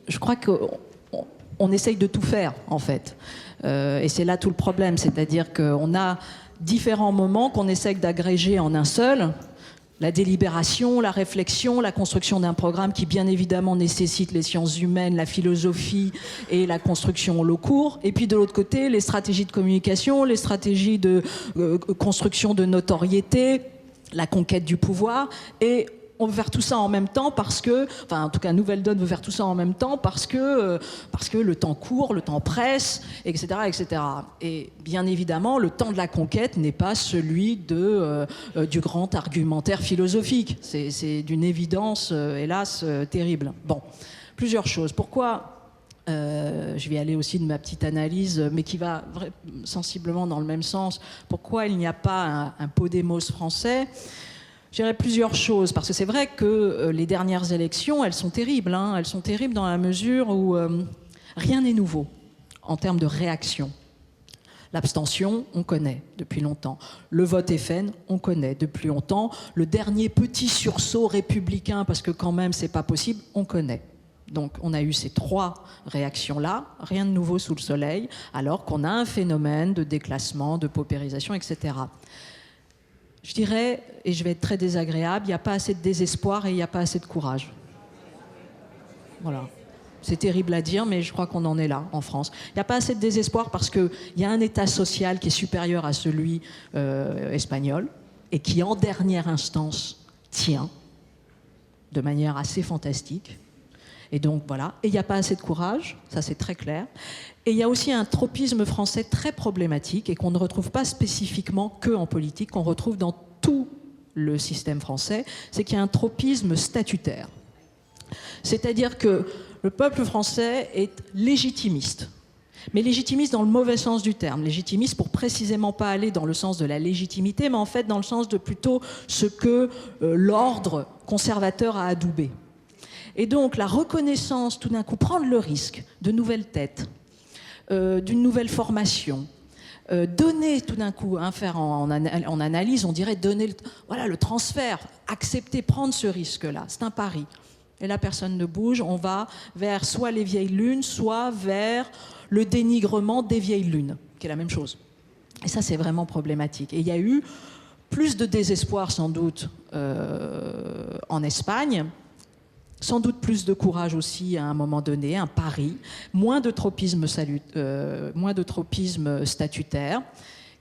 je crois qu'on essaye de tout faire, en fait. Et c'est là tout le problème, c'est-à-dire qu'on a différents moments qu'on essaye d'agréger en un seul. La délibération, la réflexion, la construction d'un programme qui, bien évidemment, nécessite les sciences humaines, la philosophie et la construction au long cours. Et puis, de l'autre côté, les stratégies de communication, les stratégies de construction de notoriété, la conquête du pouvoir. Et on veut faire tout ça en même temps parce que, enfin en tout cas Nouvelle Donne veut faire tout ça en même temps parce que le temps court, le temps presse, etc., etc. Et bien évidemment, le temps de la conquête n'est pas celui du grand argumentaire philosophique. C'est d'une évidence, hélas, terrible. Bon, plusieurs choses. Pourquoi je vais aller aussi de ma petite analyse, mais qui va sensiblement dans le même sens. Pourquoi il n'y a pas un Podemos français ? Je dirais plusieurs choses, parce que c'est vrai que les dernières élections, elles sont terribles. Hein. Elles sont terribles dans la mesure où rien n'est nouveau en termes de réaction. L'abstention, on connaît depuis longtemps. Le vote FN, on connaît depuis longtemps. Le dernier petit sursaut républicain, parce que quand même, c'est pas possible, on connaît. Donc on a eu ces trois réactions-là, rien de nouveau sous le soleil, alors qu'on a un phénomène de déclassement, de paupérisation, etc. Je dirais, et je vais être très désagréable, il n'y a pas assez de désespoir et il n'y a pas assez de courage. Voilà. C'est terrible à dire, mais je crois qu'on en est là, en France. Il n'y a pas assez de désespoir parce qu'il y a un état social qui est supérieur à celui espagnol et qui, en dernière instance, tient de manière assez fantastique. Et donc, voilà. Et il n'y a pas assez de courage, ça c'est très clair. Et il y a aussi un tropisme français très problématique et qu'on ne retrouve pas spécifiquement qu'en politique, qu'on retrouve dans tout le système français, c'est qu'il y a un tropisme statutaire. C'est-à-dire que le peuple français est légitimiste. Mais légitimiste dans le mauvais sens du terme. Légitimiste pour précisément pas aller dans le sens de la légitimité, mais en fait dans le sens de plutôt ce que l'ordre conservateur a adoubé. Et donc la reconnaissance, tout d'un coup, prendre le risque de nouvelles têtes, d'une nouvelle formation, donner tout d'un coup, faire en analyse, on dirait donner le transfert, accepter, prendre ce risque-là, c'est un pari. Et là, personne ne bouge, on va vers soit les vieilles lunes, soit vers le dénigrement des vieilles lunes, qui est la même chose. Et ça, c'est vraiment problématique. Et il y a eu plus de désespoir, sans doute, en Espagne, sans doute plus de courage aussi à un moment donné, un pari, moins de tropisme statutaire,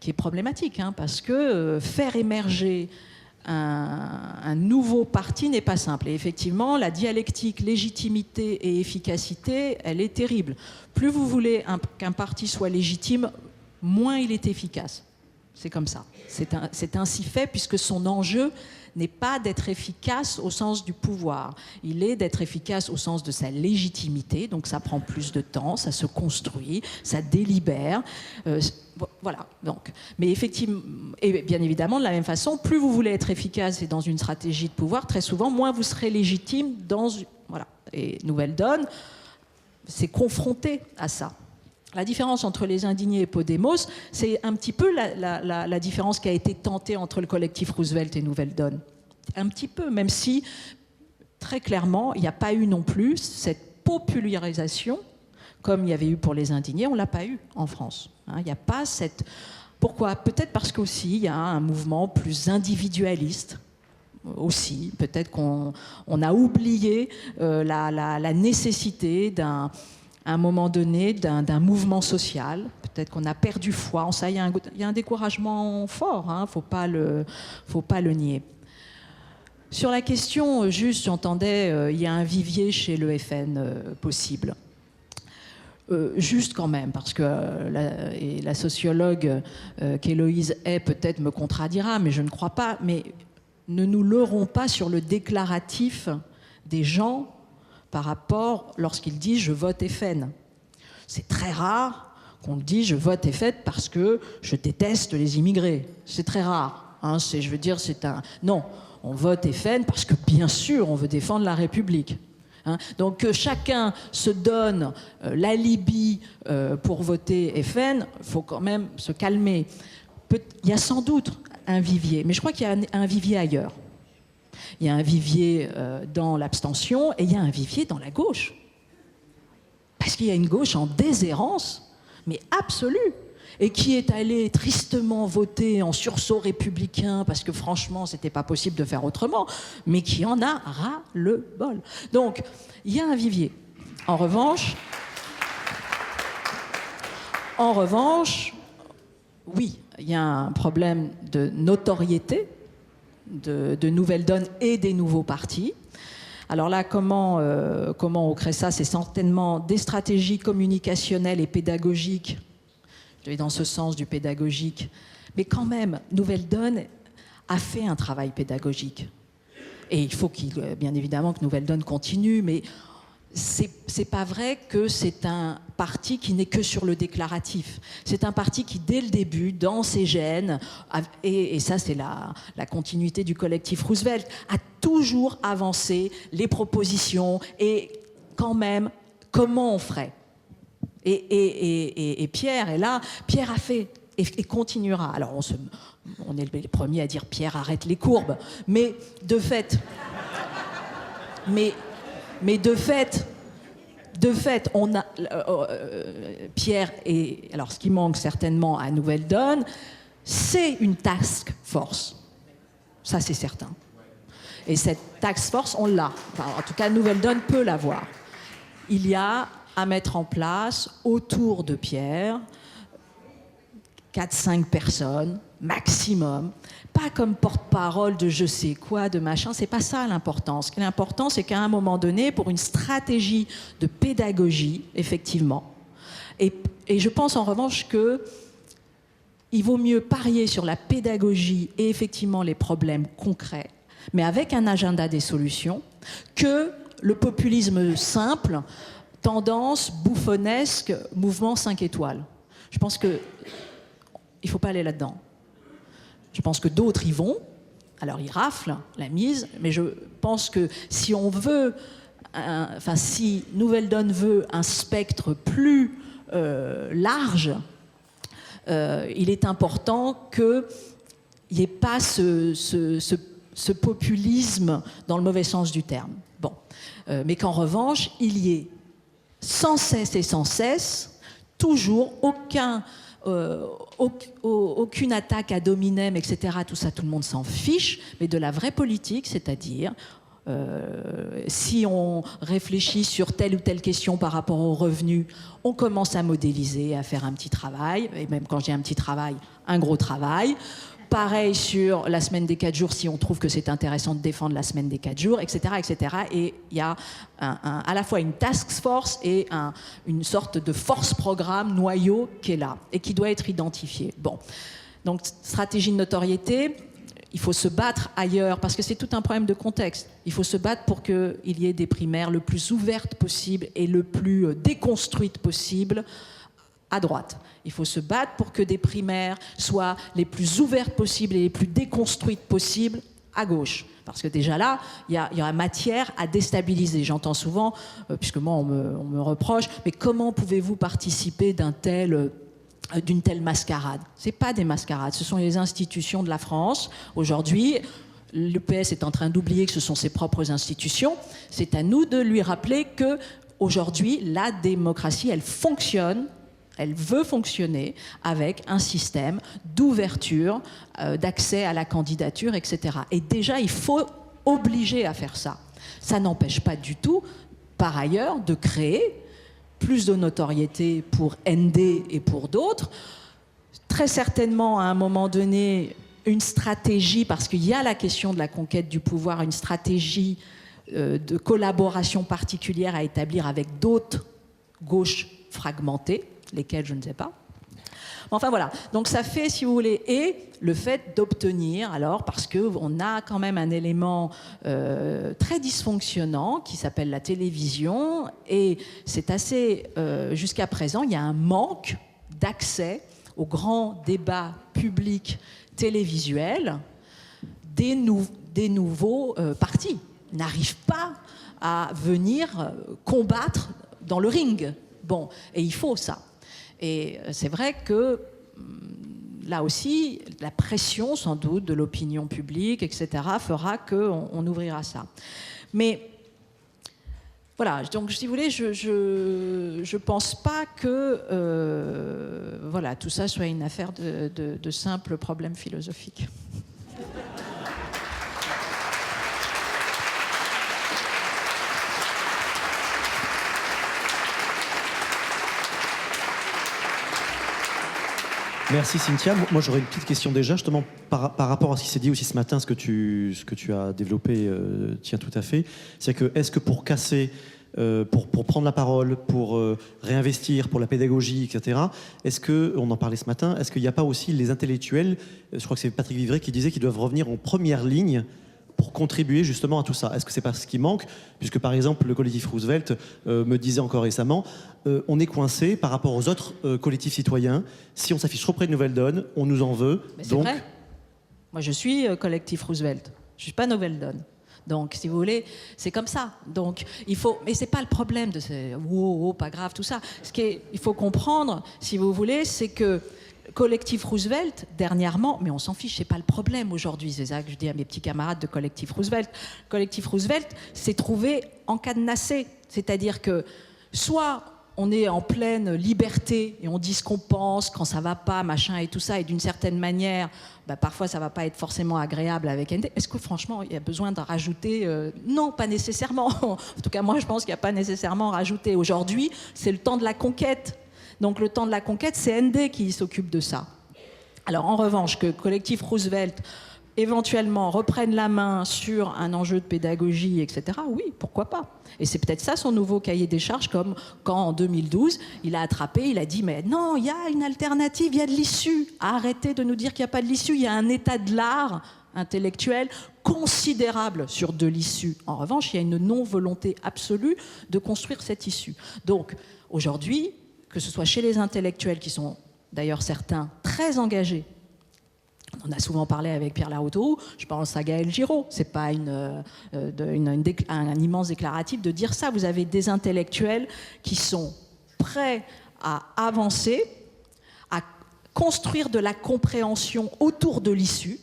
qui est problématique, hein, parce que faire émerger un nouveau parti n'est pas simple. Et effectivement, la dialectique légitimité et efficacité, elle est terrible. Plus vous voulez qu'un parti soit légitime, moins il est efficace. C'est comme ça. C'est ainsi fait, puisque son enjeu n'est pas d'être efficace au sens du pouvoir. Il est d'être efficace au sens de sa légitimité. Donc ça prend plus de temps, ça se construit, ça délibère. Voilà. Donc, mais effectivement, et bien évidemment, de la même façon, plus vous voulez être efficace et dans une stratégie de pouvoir, très souvent, moins vous serez légitime dans... Voilà. Et Nouvelle Donne s'est confrontée à ça. La différence entre les indignés et Podemos, c'est un petit peu la différence qui a été tentée entre le collectif Roosevelt et Nouvelle Donne. Un petit peu, même si, très clairement, il n'y a pas eu non plus cette popularisation, comme il y avait eu pour les indignés, on ne l'a pas eu en France. Hein, il n'y a pas cette... Pourquoi ? Peut-être parce qu'aussi, il y a un mouvement plus individualiste, aussi. Peut-être qu'on a oublié la nécessité à un moment donné, d'un mouvement social. Peut-être qu'on a perdu foi en ça. Il y a un découragement fort, hein, faut pas le nier. Sur la question, juste, j'entendais, il y a un vivier chez le FN possible. Juste quand même, parce que la sociologue qu'Héloïse Hay peut-être me contredira, mais je ne crois pas, mais ne nous leurrons pas sur le déclaratif des gens par rapport, lorsqu'ils disent « je vote FN ». C'est très rare qu'on dise « je vote FN parce que je déteste les immigrés ». C'est très rare. Hein, je veux dire, c'est un... Non, on vote FN parce que, bien sûr, on veut défendre la République. Hein, donc que chacun se donne l'alibi pour voter FN, il faut quand même se calmer. Il y a sans doute un vivier, mais je crois qu'il y a un vivier ailleurs. Il y a un vivier dans l'abstention et il y a un vivier dans la gauche. parce qu'il y a une gauche en déshérence, mais absolue, et qui est allée tristement voter en sursaut républicain, parce que franchement, c'était pas possible de faire autrement, mais qui en a ras le bol. Donc, il y a un vivier. En revanche, oui, il y a un problème de notoriété de Nouvelle Donne et des nouveaux partis. Alors là, comment on crée ça? C'est certainement des stratégies communicationnelles et pédagogiques. Je vais dans ce sens du pédagogique. Mais quand même, Nouvelle Donne a fait un travail pédagogique. Et il faut bien évidemment que Nouvelle Donne continue, mais c'est pas vrai que c'est un parti qui n'est que sur le déclaratif. C'est un parti qui, dès le début, dans ses gènes, et ça c'est la continuité du collectif Roosevelt, a toujours avancé les propositions et quand même, comment on ferait. Et Pierre est là, Pierre a fait et continuera. Alors on est les premiers à dire Pierre arrête les courbes, mais de fait, on a Pierre et alors ce qui manque certainement à Nouvelle Donne, c'est une task force. Ça c'est certain. Et cette task force, on l'a. Enfin, en tout cas, Nouvelle Donne peut l'avoir. Il y a à mettre en place autour de Pierre 4-5 personnes maximum, pas comme porte-parole de je sais quoi, de machin, c'est pas ça l'important. Ce qui est important, c'est qu'à un moment donné, pour une stratégie de pédagogie, effectivement, et je pense en revanche que il vaut mieux parier sur la pédagogie et effectivement les problèmes concrets, mais avec un agenda des solutions, que le populisme simple, tendance bouffonnesque, mouvement 5 étoiles. Je pense qu'il ne faut pas aller là-dedans. Je pense que d'autres y vont, alors ils raflent la mise, mais je pense que si on veut, si Nouvelle Donne veut un spectre plus large, il est important qu'il n'y ait pas ce populisme dans le mauvais sens du terme. Bon. Mais qu'en revanche, il y ait sans cesse, toujours aucune attaque ad hominem, etc. Tout ça, tout le monde s'en fiche, mais de la vraie politique, c'est-à-dire si on réfléchit sur telle ou telle question par rapport aux revenus, on commence à modéliser, à faire un petit travail, et même quand je dis un petit travail, un gros travail. Pareil sur la semaine des 4 jours, si on trouve que c'est intéressant de défendre la semaine des 4 jours, etc., etc. Et il y a à la fois une task force et une sorte de force-programme noyau qui est là et qui doit être identifié. Bon, donc stratégie de notoriété, il faut se battre ailleurs parce que c'est tout un problème de contexte. Il faut se battre pour qu'il y ait des primaires le plus ouvertes possible et le plus déconstruites possible à droite. Il faut se battre pour que des primaires soient les plus ouvertes possibles et les plus déconstruites possibles à gauche. Parce que déjà là, il y a matière à déstabiliser. J'entends souvent, puisque moi on me reproche, mais comment pouvez-vous participer d'une telle mascarade? Ce n'est pas des mascarades, ce sont les institutions de la France. Aujourd'hui, le PS est en train d'oublier que ce sont ses propres institutions. C'est à nous de lui rappeler qu'aujourd'hui, la démocratie, elle fonctionne. Elle veut fonctionner avec un système d'ouverture, d'accès à la candidature, etc. Et déjà, il faut obliger à faire ça. Ça n'empêche pas du tout, par ailleurs, de créer plus de notoriété pour ND et pour d'autres. Très certainement, à un moment donné, une stratégie, parce qu'il y a la question de la conquête du pouvoir, une stratégie de collaboration particulière à établir avec d'autres gauches fragmentées, lesquels je ne sais pas. Enfin voilà, donc ça fait, si vous voulez, et le fait d'obtenir, alors, parce qu'on a quand même un élément très dysfonctionnant qui s'appelle la télévision, et c'est assez, jusqu'à présent, il y a un manque d'accès aux grands débats publics télévisuels des nouveaux partis. Ils n'arrivent pas à venir combattre dans le ring. Bon, et il faut ça. Et c'est vrai que là aussi, la pression sans doute de l'opinion publique, etc., fera qu'on ouvrira ça. Mais Voilà, donc si vous voulez, je pense pas que voilà, tout ça soit une affaire de simples problèmes philosophiques. Merci Cynthia. Moi j'aurais une petite question déjà, justement par rapport à ce qui s'est dit aussi ce matin, ce que tu as développé tient tout à fait. C'est que est-ce que pour casser, pour prendre la parole, pour réinvestir, pour la pédagogie, etc., est-ce que, on en parlait ce matin, est-ce qu'il n'y a pas aussi les intellectuels, je crois que c'est Patrick Vivray qui disait qu'ils doivent revenir en première ligne pour contribuer justement à tout ça? Est-ce que c'est pas ce qui manque? Puisque par exemple le collectif Roosevelt me disait encore récemment, on est coincé par rapport aux autres collectifs citoyens. Si on s'affiche trop près de Nouvelle Donne, on nous en veut. Mais c'est vrai. Moi je suis collectif Roosevelt, je suis pas Nouvelle Donne. Donc, si vous voulez, c'est comme ça. Donc, il faut, mais c'est pas le problème de ces pas grave, tout ça. Il faut comprendre, si vous voulez, c'est que Collectif Roosevelt, dernièrement, mais on s'en fiche, c'est pas le problème aujourd'hui, c'est ça que je dis à mes petits camarades de Collectif Roosevelt. Collectif Roosevelt s'est trouvé encadenassé, c'est-à-dire que soit on est en pleine liberté et on dit ce qu'on pense, quand ça va pas, machin et tout ça, et d'une certaine manière, parfois ça va pas être forcément agréable avec ND. Est-ce que franchement il y a besoin de rajouter non, pas nécessairement. En tout cas, moi je pense qu'il n'y a pas nécessairement à rajouter. Aujourd'hui, c'est le temps de la conquête. Donc le temps de la conquête, c'est ND qui s'occupe de ça. Alors en revanche, que Collectif Roosevelt éventuellement reprenne la main sur un enjeu de pédagogie, etc., oui, pourquoi pas. Et c'est peut-être ça son nouveau cahier des charges, comme quand en 2012, il a attrapé, il a dit, mais non, il y a une alternative, il y a de l'issue. Arrêtez de nous dire qu'il n'y a pas de l'issue, il y a un état de l'art intellectuel considérable sur de l'issue. En revanche, il y a une non-volonté absolue de construire cette issue. Donc, aujourd'hui, que ce soit chez les intellectuels, qui sont d'ailleurs certains très engagés, on en a souvent parlé avec Pierre Laroutourou, je pense à Gaël Giraud, c'est pas un immense déclaratif de dire ça. Vous avez des intellectuels qui sont prêts à avancer, à construire de la compréhension autour de l'issue,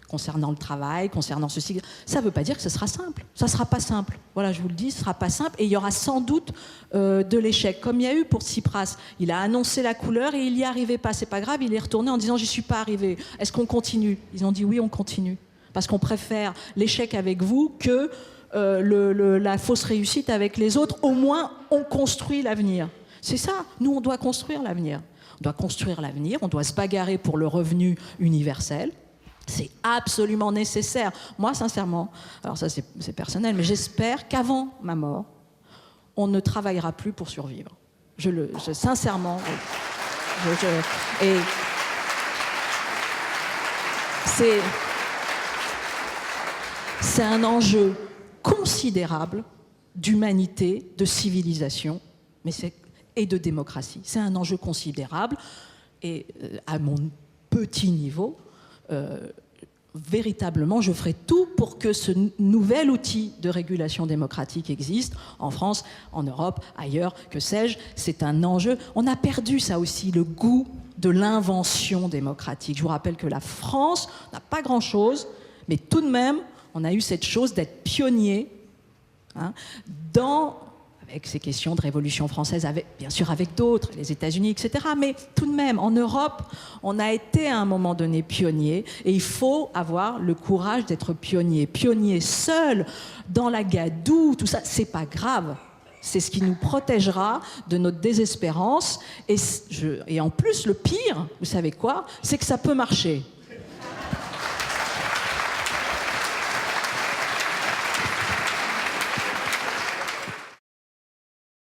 concernant le travail, concernant ceci. Ça ne veut pas dire que ce sera simple. Ça ne sera pas simple. Voilà, je vous le dis, ce ne sera pas simple. Et il y aura sans doute de l'échec. Comme il y a eu pour Tsipras. Il a annoncé la couleur et il n'y arrivait pas. C'est pas grave, il est retourné en disant « j'y suis pas arrivé ». Est-ce qu'on continue? Ils ont dit « oui, on continue ». Parce qu'on préfère l'échec avec vous que la fausse réussite avec les autres. Au moins, on construit l'avenir. C'est ça. Nous, on doit construire l'avenir. On doit construire l'avenir. On doit se bagarrer pour le revenu universel. C'est absolument nécessaire. Moi, sincèrement, alors ça c'est personnel, mais j'espère qu'avant ma mort, on ne travaillera plus pour survivre. Sincèrement, et c'est un enjeu considérable d'humanité, de civilisation, et de démocratie. C'est un enjeu considérable, et à mon petit niveau, véritablement, je ferai tout pour que ce nouvel outil de régulation démocratique existe en France, en Europe, ailleurs, que sais-je. C'est un enjeu. On a perdu ça aussi, le goût de l'invention démocratique. Je vous rappelle que la France n'a pas grand-chose, mais tout de même, on a eu cette chose d'être pionnier avec ces questions de Révolution française, bien sûr avec d'autres, les États-Unis, etc. Mais tout de même, en Europe, on a été à un moment donné pionnier, et il faut avoir le courage d'être pionnier. Pionnier seul, dans la gadoue, tout ça, c'est pas grave. C'est ce qui nous protégera de notre désespérance. Et en plus, le pire, vous savez quoi? C'est que ça peut marcher.